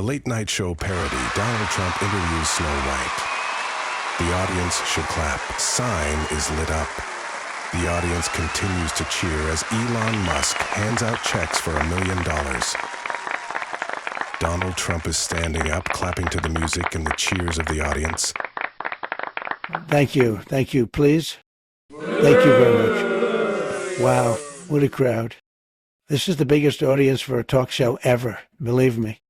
late night show parody, Donald Trump interviews Snow White. The audience should clap. Sign is lit up. The audience continues to cheer as Elon Musk hands out checks for $1 million. Donald Trump is standing up, clapping to the music and the cheers of the audience. Thank you. Thank you. Please. Thank you very much. Wow. What a crowd. This is the biggest audience for a talk show ever. Believe me.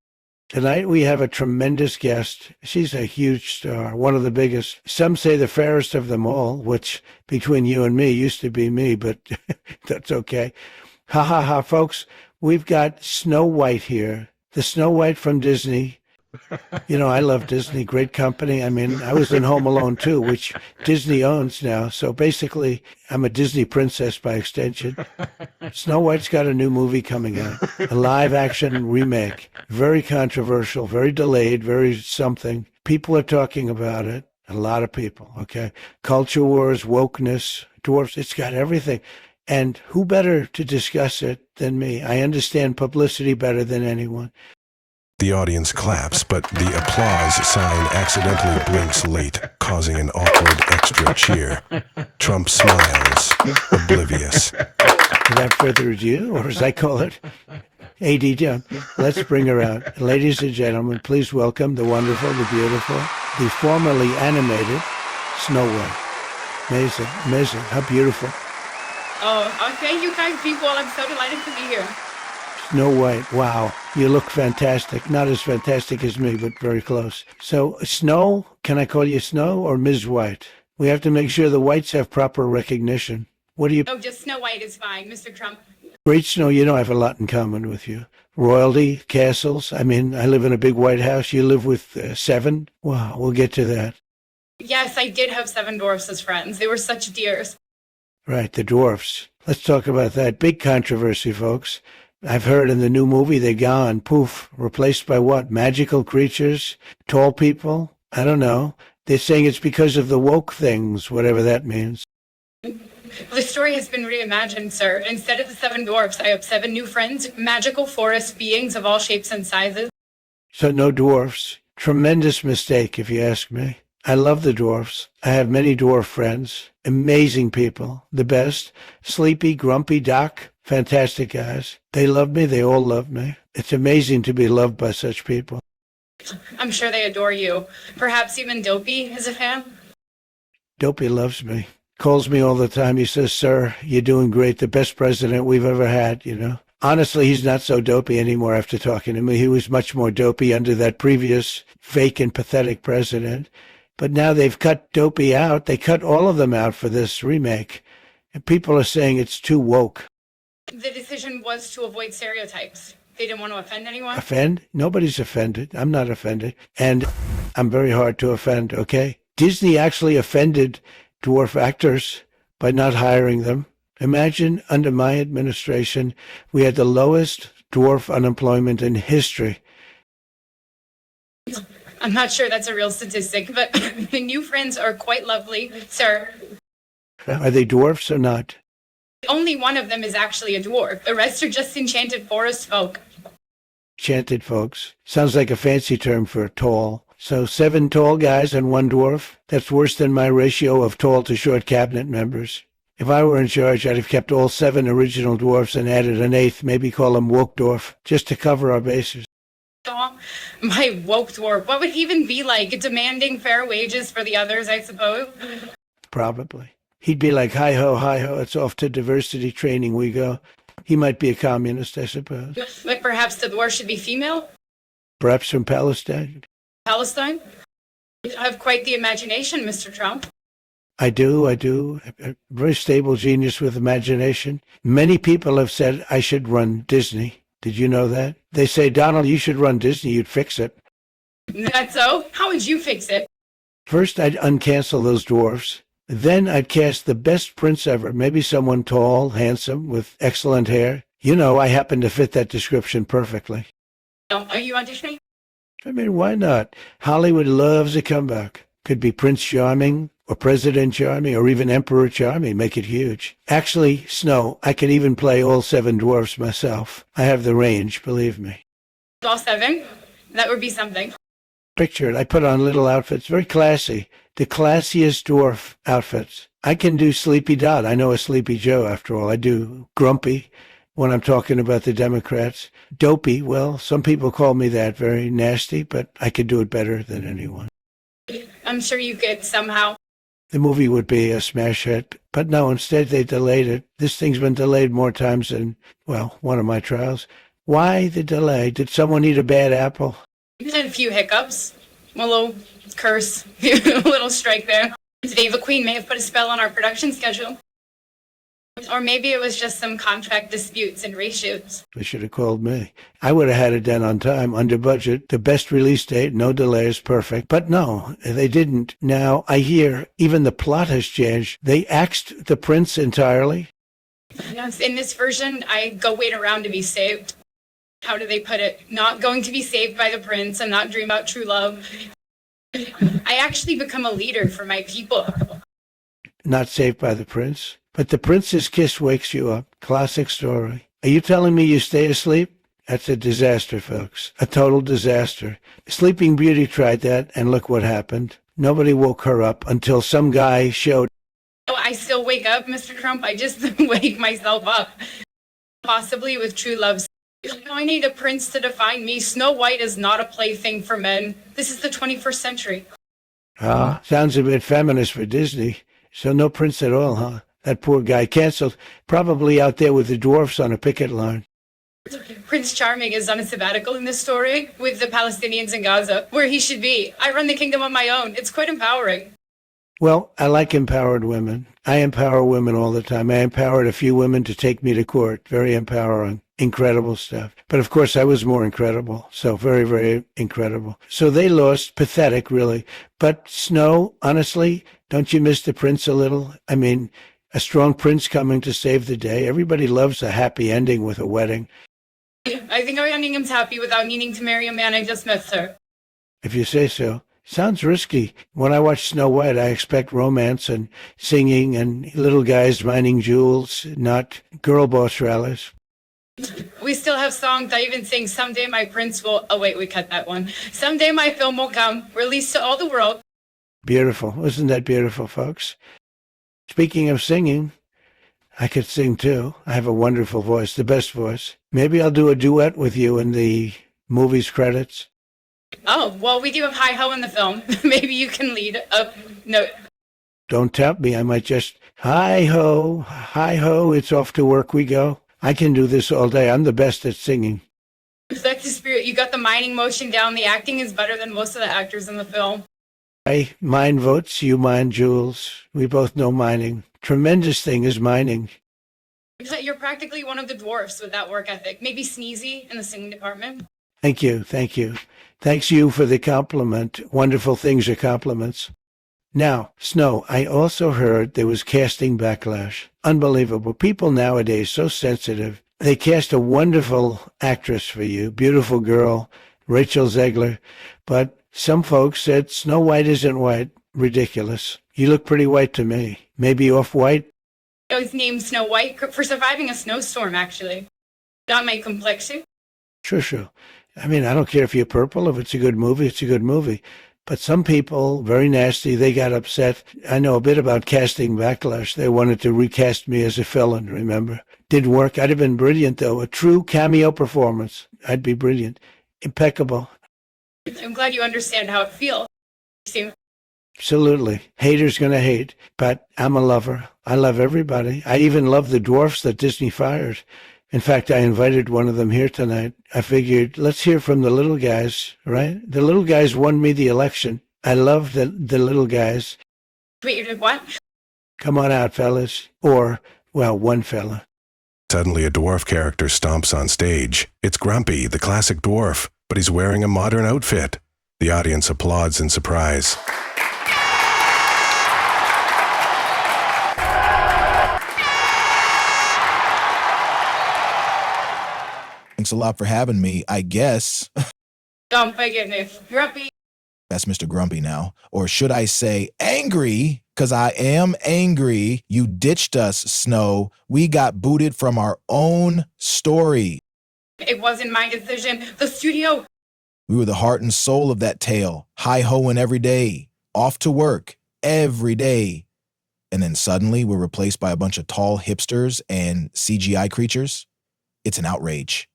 Tonight we have a tremendous guest. She's a huge star, one of the biggest. Some say the fairest of them all, which between you and me used to be me, but that's okay. Ha ha ha, folks. We've got Snow White here. The Snow White from Disney. You know, I love Disney, great company. I mean, I was in Home Alone too, which Disney owns now. So basically, I'm a Disney princess by extension. Snow White's got a new movie coming out, a live-action remake. Very controversial, very delayed, very something. People are talking about it, a lot of people, okay? Culture wars, wokeness, dwarfs, it's got everything. And who better to discuss it than me? I understand publicity better than anyone. The audience claps, but the applause sign accidentally blinks late, causing an awkward extra cheer. Trump smiles, oblivious. Without further ado, or as I call it, AD John, let's bring her out. Ladies and gentlemen, please welcome the wonderful, the beautiful, the formerly animated Snow White. Amazing, amazing. How beautiful. Oh, thank you, kind people. I'm so delighted to be here. Snow White, wow, you look fantastic. Not as fantastic as me, but very close. So, Snow, can I call you Snow or Ms. White? We have to make sure the whites have proper recognition. What do you... Oh, just Snow White is fine, Mr. Trump. Great Snow, you know I have a lot in common with you. Royalty, castles. I mean, I live in a big White House. You live with 7? Wow, we'll get to that. Yes, I did have 7 dwarfs as friends. They were such dears. Right, the dwarfs. Let's talk about that. Big controversy, folks. I've heard in the new movie they're gone, poof, replaced by what? Magical creatures? Tall people? I don't know. They're saying it's because of the woke things, whatever that means. The story has been reimagined, sir. Instead of the 7 dwarfs, I have 7 new friends, magical forest beings of all shapes and sizes. So no dwarfs. Tremendous mistake, if you ask me. I love the dwarfs. I have many dwarf friends. Amazing people. The best. Sleepy, grumpy Doc. Fantastic guys. They love me. They all love me. It's amazing to be loved by such people. I'm sure they adore you. Perhaps even Dopey is a fan? Dopey loves me. Calls me all the time. He says, sir, you're doing great. The best president we've ever had, you know. Honestly, he's not so dopey anymore after talking to me. He was much more dopey under that previous fake and pathetic president. But now they've cut Dopey out. They cut all of them out for this remake. And people are saying it's too woke. The decision was to avoid stereotypes. They didn't want to offend anyone? Offend? Nobody's offended. I'm not offended. And I'm very hard to offend, okay? Disney actually offended dwarf actors by not hiring them. Imagine under my administration, we had the lowest dwarf unemployment in history. I'm not sure that's a real statistic, but the new friends are quite lovely, sir. Are they dwarfs or not? Only one of them is actually a dwarf. The rest are just enchanted forest folk. Enchanted folks. Sounds like a fancy term for tall. So 7 tall guys and 1 dwarf? That's worse than my ratio of tall to short cabinet members. If I were in charge, I'd have kept all 7 original dwarfs and added an 8th, maybe call him Woke Dwarf, just to cover our bases. Oh, my woke dwarf. What would he even be like? Demanding fair wages for the others, I suppose? Probably. He'd be like, hi-ho, it's off to diversity training we go. He might be a communist, I suppose. But perhaps the dwarf should be female? Perhaps from Palestine? Palestine? You have quite the imagination, Mr. Trump. I do. A very stable genius with imagination. Many people have said I should run Disney. Did you know that? They say, Donald, you should run Disney. You'd fix it. That's so? How would you fix it? First, I'd uncancel those dwarfs. Then I'd cast the best prince ever, maybe someone tall, handsome, with excellent hair. You know, I happen to fit that description perfectly. Are you auditioning? I mean, why not? Hollywood loves a comeback. Could be Prince Charming, or President Charming, or even Emperor Charming. Make it huge. Actually, Snow, I can even play all 7 dwarfs myself. I have the range, believe me. All 7? That would be something. Picture it. I put on little outfits, very classy. The classiest dwarf outfits. I can do Sleepy Dot. I know a Sleepy Joe, after all. I do Grumpy when I'm talking about the Democrats. Dopey, well, some people call me that, very nasty, but I could do it better than anyone. I'm sure you could somehow. The movie would be a smash hit, but no, instead they delayed it. This thing's been delayed more times than, well, one of my trials. Why the delay? Did someone eat a bad apple? We had a few hiccups, a little curse, a little strike there. Today, the Queen may have put a spell on our production schedule. Or maybe it was just some contract disputes and reshoots. They should have called me. I would have had it done on time, under budget, the best release date, no delays, perfect. But no, they didn't. Now, I hear even the plot has changed. They axed the prince entirely. Yes, in this version, I go wait around to be saved. How do they put it? Not going to be saved by the prince. I'm not dreaming about true love. I actually become a leader for my people. Not saved by the prince? But the prince's kiss wakes you up. Classic story. Are you telling me you stay asleep? That's a disaster, folks. A total disaster. Sleeping Beauty tried that, and look what happened. Nobody woke her up until some guy showed. Oh, I still wake up, Mr. Trump. I just wake myself up. Possibly with true love. I need a prince to define me. Snow White is not a plaything for men. This is the 21st century. Ah, sounds a bit feminist for Disney. So no prince at all, huh? That poor guy canceled, probably out there with the dwarfs on a picket line. Prince Charming is on a sabbatical in this story with the Palestinians in Gaza, where he should be. I run the kingdom on my own. It's quite empowering. Well, I like empowered women. I empower women all the time. I empowered a few women to take me to court. Very empowering. Incredible stuff. But of course, I was more incredible. So very, very incredible. So they lost. Pathetic, really. But Snow, honestly, don't you miss the prince a little? I mean, a strong prince coming to save the day. Everybody loves a happy ending with a wedding. I think Cunningham's happy without needing to marry a man I just met, sir. If you say so. Sounds risky. When I watch Snow White, I expect romance and singing and little guys mining jewels, not girl boss rallies. We still have songs. I even sing Someday My Prince Will... Oh, wait, we cut that one. Someday My Film Will Come, released to all the world. Beautiful. Isn't that beautiful, folks? Speaking of singing, I could sing too. I have a wonderful voice, the best voice. Maybe I'll do a duet with you in the movie's credits. Oh, well, we do have Hi-Ho in the film. Maybe you can lead a note. Don't tap me. I might just, hi-ho, it's off to work we go. I can do this all day. I'm the best at singing. That's the spirit. You got the mining motion down. The acting is better than most of the actors in the film. I mine votes, you mine jewels. We both know mining. Tremendous thing is mining. You're practically one of the dwarfs with that work ethic. Maybe Sneezy in the singing department. Thank you. Thanks you for the compliment. Wonderful things are compliments. Now, Snow, I also heard there was casting backlash. Unbelievable. People nowadays so sensitive. They cast a wonderful actress for you, beautiful girl, Rachel Zegler, but some folks said Snow White isn't white. Ridiculous. You look pretty white to me. Maybe off-white? I was named Snow White for surviving a snowstorm, actually. Not my complexion. Sure. I mean, I don't care if you're purple. If it's a good movie, it's a good movie. But some people, very nasty, they got upset. I know a bit about casting backlash. They wanted to recast me as a villain, remember? Didn't work. I'd have been brilliant, though. A true cameo performance. I'd be brilliant. Impeccable. I'm glad you understand how it feels. Absolutely. Haters gonna hate. But I'm a lover. I love everybody. I even love the dwarfs that Disney fired. In fact, I invited one of them here tonight. I figured, let's hear from the little guys, right? The little guys won me the election. I love the little guys. Wait, you did what? Come on out, fellas. Or, well, one fella. Suddenly, a dwarf character stomps on stage. It's Grumpy, the classic dwarf, but he's wearing a modern outfit. The audience applauds in surprise. Thanks a lot for having me, I guess. Oh, my goodness. Grumpy. That's Mr. Grumpy now. Or should I say angry? Because I am angry. You ditched us, Snow. We got booted from our own story. It wasn't my decision. The studio We were the heart and soul of that tale, hi-hoing every day, off to work, every day. And then suddenly we're replaced by a bunch of tall hipsters and CGI creatures. It's an outrage.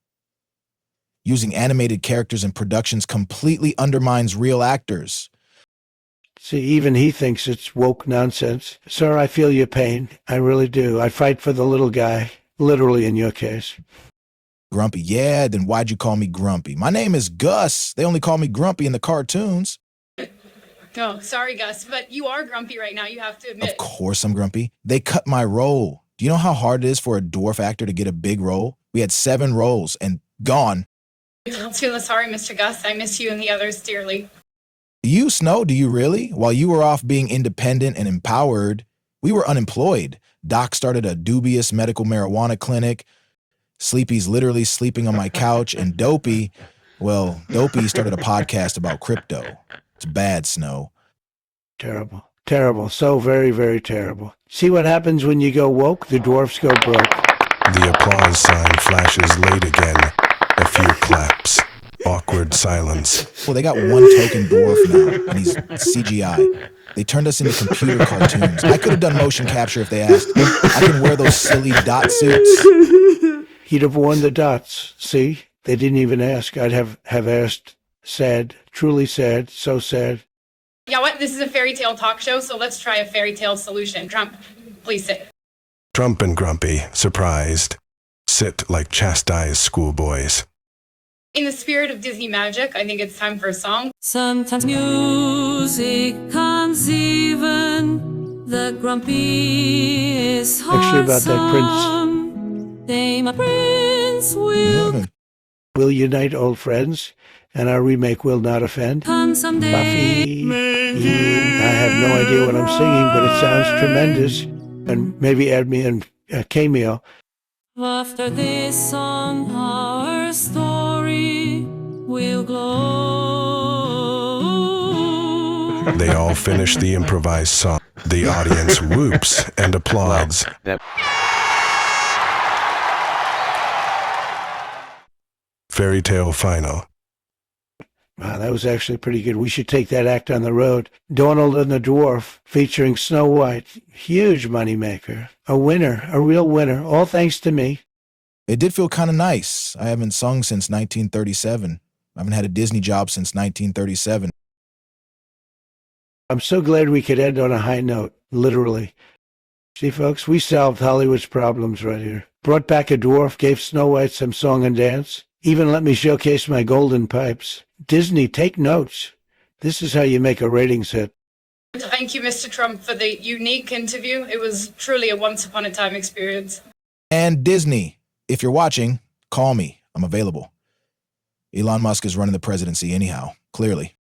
Using animated characters in productions completely undermines real actors. See, even he thinks it's woke nonsense. Sir, I feel your pain. I really do. I fight for the little guy, literally in your case. Grumpy, yeah, then why'd you call me Grumpy? My name is Gus. They only call me Grumpy in the cartoons. No, sorry, Gus, but you are grumpy right now, you have to admit. Of course I'm grumpy. They cut my role. Do you know how hard it is for a dwarf actor to get a big role? We had 7 roles and gone. Don't feel sorry, Mr. Gus. I miss you and the others dearly. You, Snow, do you really? While you were off being independent and empowered, we were unemployed. Doc started a dubious medical marijuana clinic. Sleepy's literally sleeping on my couch. And Dopey started a podcast about crypto. It's bad, Snow. Terrible. Terrible. So very, very terrible. See what happens when you go woke? The dwarfs go broke. The applause sign flashes late again. A few claps. Awkward silence. Well, they got one token dwarf now, and he's CGI. They turned us into computer cartoons. I could have done motion capture if they asked. I can wear those silly dot suits. He'd have worn the dots. See? They didn't even ask. I'd have asked. Sad. Truly sad. So sad. Yeah, what? This is a fairy tale talk show, so let's try a fairy tale solution. Trump, please sit. Trump and Grumpy, surprised, sit like chastised schoolboys. In the spirit of Disney magic, I think it's time for a song. Sometimes music comes even the grumpiest heart. Actually, about that Prince. song. They, my prince, will unite old friends, and our remake will not offend. come someday. Buffy. I have no idea what I'm singing, but it sounds tremendous. And maybe add me in a cameo. After this song, our story will glow. They all finish the improvised song. The audience whoops and applauds. Fairy tale final. Wow, that was actually pretty good. We should take that act on the road. Donald and the Dwarf, featuring Snow White. Huge moneymaker. A winner, a real winner. All thanks to me. It did feel kind of nice. I haven't sung since 1937. I haven't had a Disney job since 1937. I'm so glad we could end on a high note, literally. See, folks, we solved Hollywood's problems right here. Brought back a dwarf, gave Snow White some song and dance. Even let me showcase my golden pipes. Disney, take notes. This is how you make a ratings hit. Thank you, Mr. Trump, for the unique interview. It was truly a once-upon-a-time experience. And Disney, if you're watching, call me. I'm available. Elon Musk is running the presidency anyhow, clearly.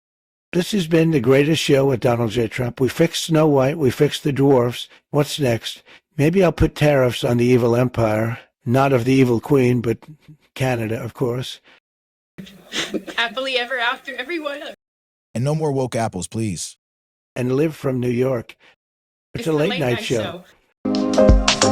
This has been the greatest show with Donald J. Trump. We fixed Snow White. We fixed the dwarfs. What's next? Maybe I'll put tariffs on the evil empire. Not of the evil queen, but Canada, of course. Happily ever after, everyone. And no more woke apples, please. And live from New York. It's a late night show. show.